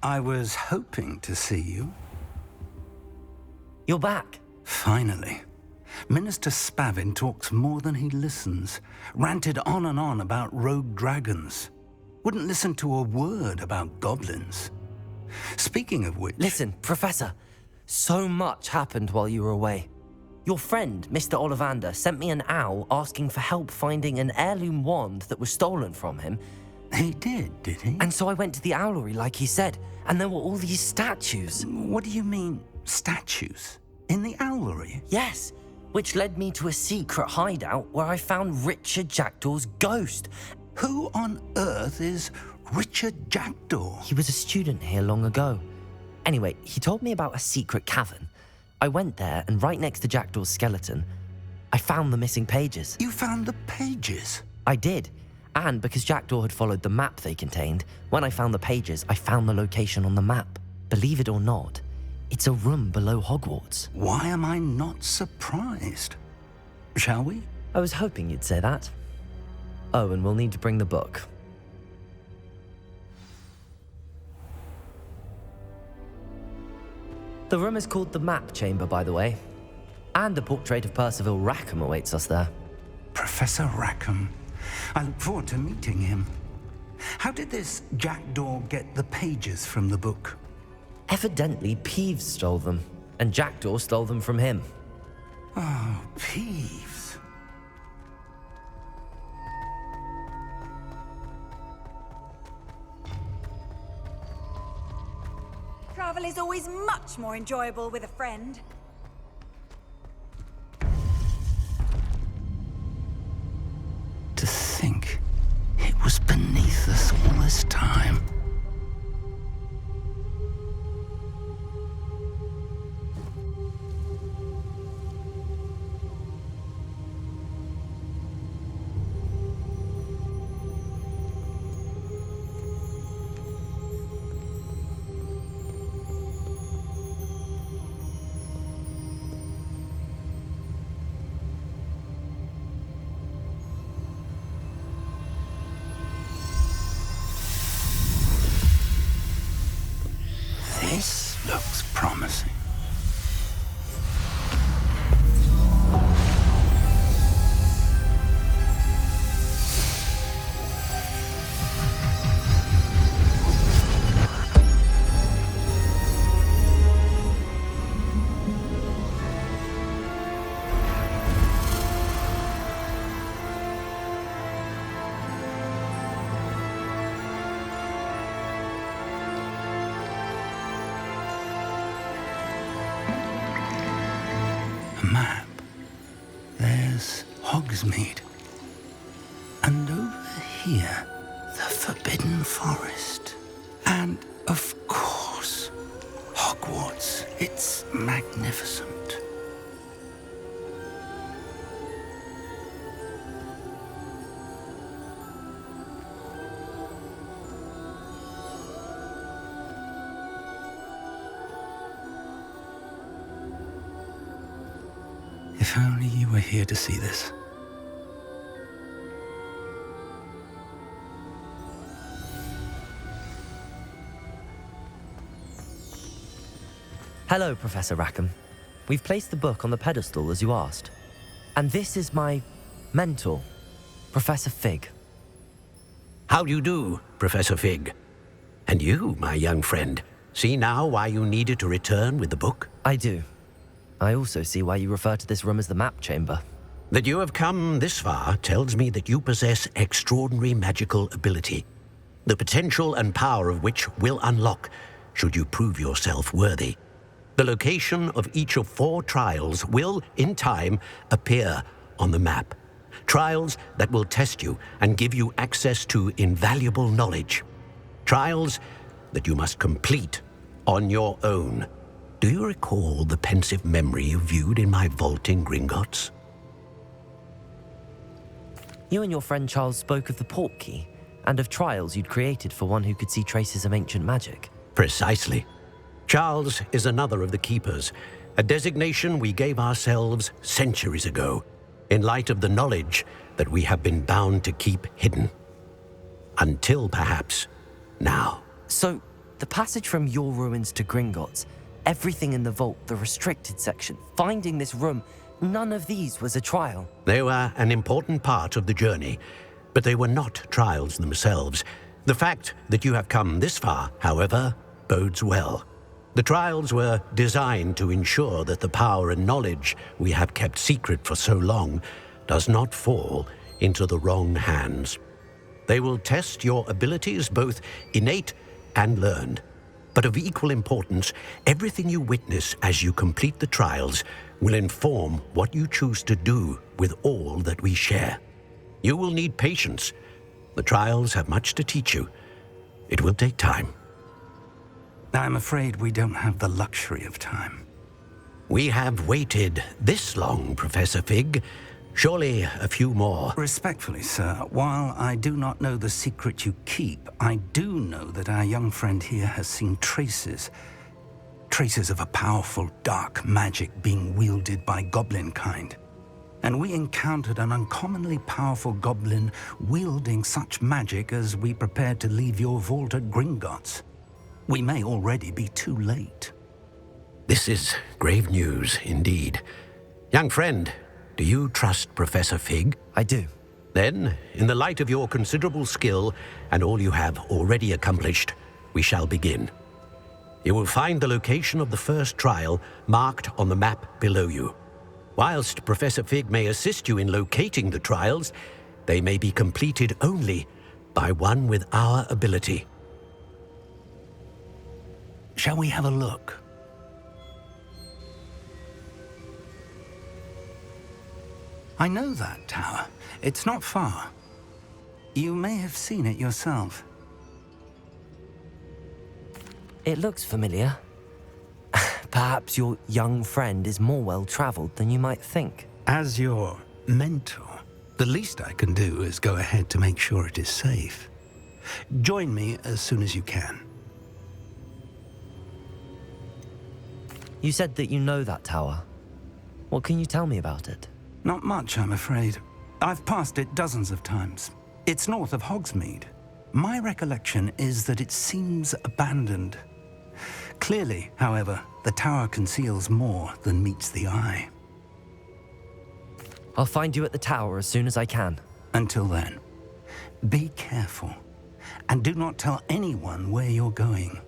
I was hoping to see you. You're back. Finally. Minister Spavin talks more than he listens. Ranted on and on about rogue dragons. Wouldn't listen to a word about goblins. Speaking of which... Listen, Professor. So much happened while you were away. Your friend, Mr. Ollivander, sent me an owl asking for help finding an heirloom wand that was stolen from him. He did he? And so I went to the owlery like he said, and there were all these statues. What do you mean, statues? In the owlery? Yes, which led me to a secret hideout where I found Richard Jackdaw's ghost. Who on earth is Richard Jackdaw? He was a student here long ago. Anyway, he told me about a secret cavern. I went there, and right next to Jackdaw's skeleton, I found the missing pages. You found the pages? I did. And because Jackdaw had followed the map they contained, when I found the pages, I found the location on the map. Believe it or not, it's a room below Hogwarts. Why am I not surprised? Shall we? I was hoping you'd say that. Oh, and we'll need to bring the book. The room is called the Map Chamber, by the way. And a portrait of Percival Rackham awaits us there. Professor Rackham. I look forward to meeting him. How did this Jackdaw get the pages from the book? Evidently, Peeves stole them, and Jackdaw stole them from him. Oh, Peeves. Travel is always much more enjoyable with a friend. To think it was beneath us all this time. This looks promising. Map. There's Hogsmeade. And over here, the Forbidden Forest. And, of course, Hogwarts. It's magnificent. If only you were here to see this. Hello, Professor Rackham. We've placed the book on the pedestal as you asked. And this is my mentor, Professor Fig. How do you do, Professor Fig? And you, my young friend, see now why you needed to return with the book? I do. I also see why you refer to this room as the Map Chamber. That you have come this far tells me that you possess extraordinary magical ability, the potential and power of which will unlock should you prove yourself worthy. The location of each of 4 trials will, in time, appear on the map. Trials that will test you and give you access to invaluable knowledge. Trials that you must complete on your own. Do you recall the pensive memory you viewed in my vault in Gringotts? You and your friend Charles spoke of the Portkey and of trials you'd created for one who could see traces of ancient magic. Precisely. Charles is another of the Keepers, a designation we gave ourselves centuries ago, in light of the knowledge that we have been bound to keep hidden. Until perhaps now. So, The passage from your ruins to Gringotts, everything in the vault, the restricted section, finding this room, none of these was a trial. They were an important part of the journey, but they were not trials themselves. The fact that you have come this far, however, bodes well. The trials were designed to ensure that the power and knowledge we have kept secret for so long does not fall into the wrong hands. They will test your abilities, both innate and learned. But of equal importance, everything you witness as you complete the trials will inform what you choose to do with all that we share. You will need patience. The trials have much to teach you. It will take time. I'm afraid we don't have the luxury of time. We have waited this long, Professor Fig. Surely a few more. Respectfully, sir, while I do not know the secret you keep, I do know that our young friend here has seen traces of a powerful dark magic being wielded by goblin kind. And we encountered an uncommonly powerful goblin wielding such magic as we prepared to leave your vault at Gringotts. We may already be too late. This is grave news indeed. Young friend, do you trust Professor Fig? I do. Then, in the light of your considerable skill and all you have already accomplished, we shall begin. You will find the location of the first trial marked on the map below you. Whilst Professor Fig may assist you in locating the trials, they may be completed only by one with our ability. Shall we have a look? I know that tower. It's not far. You may have seen it yourself. It looks familiar. Perhaps your young friend is more well-traveled than you might think. As your mentor, the least I can do is go ahead to make sure it is safe. Join me as soon as you can. You said that you know that tower. What can you tell me about it? Not much, I'm afraid. I've passed it dozens of times. It's north of Hogsmeade. My recollection is that it seems abandoned. Clearly, however, the tower conceals more than meets the eye. I'll find you at the tower as soon as I can. Until then, be careful, and do not tell anyone where you're going.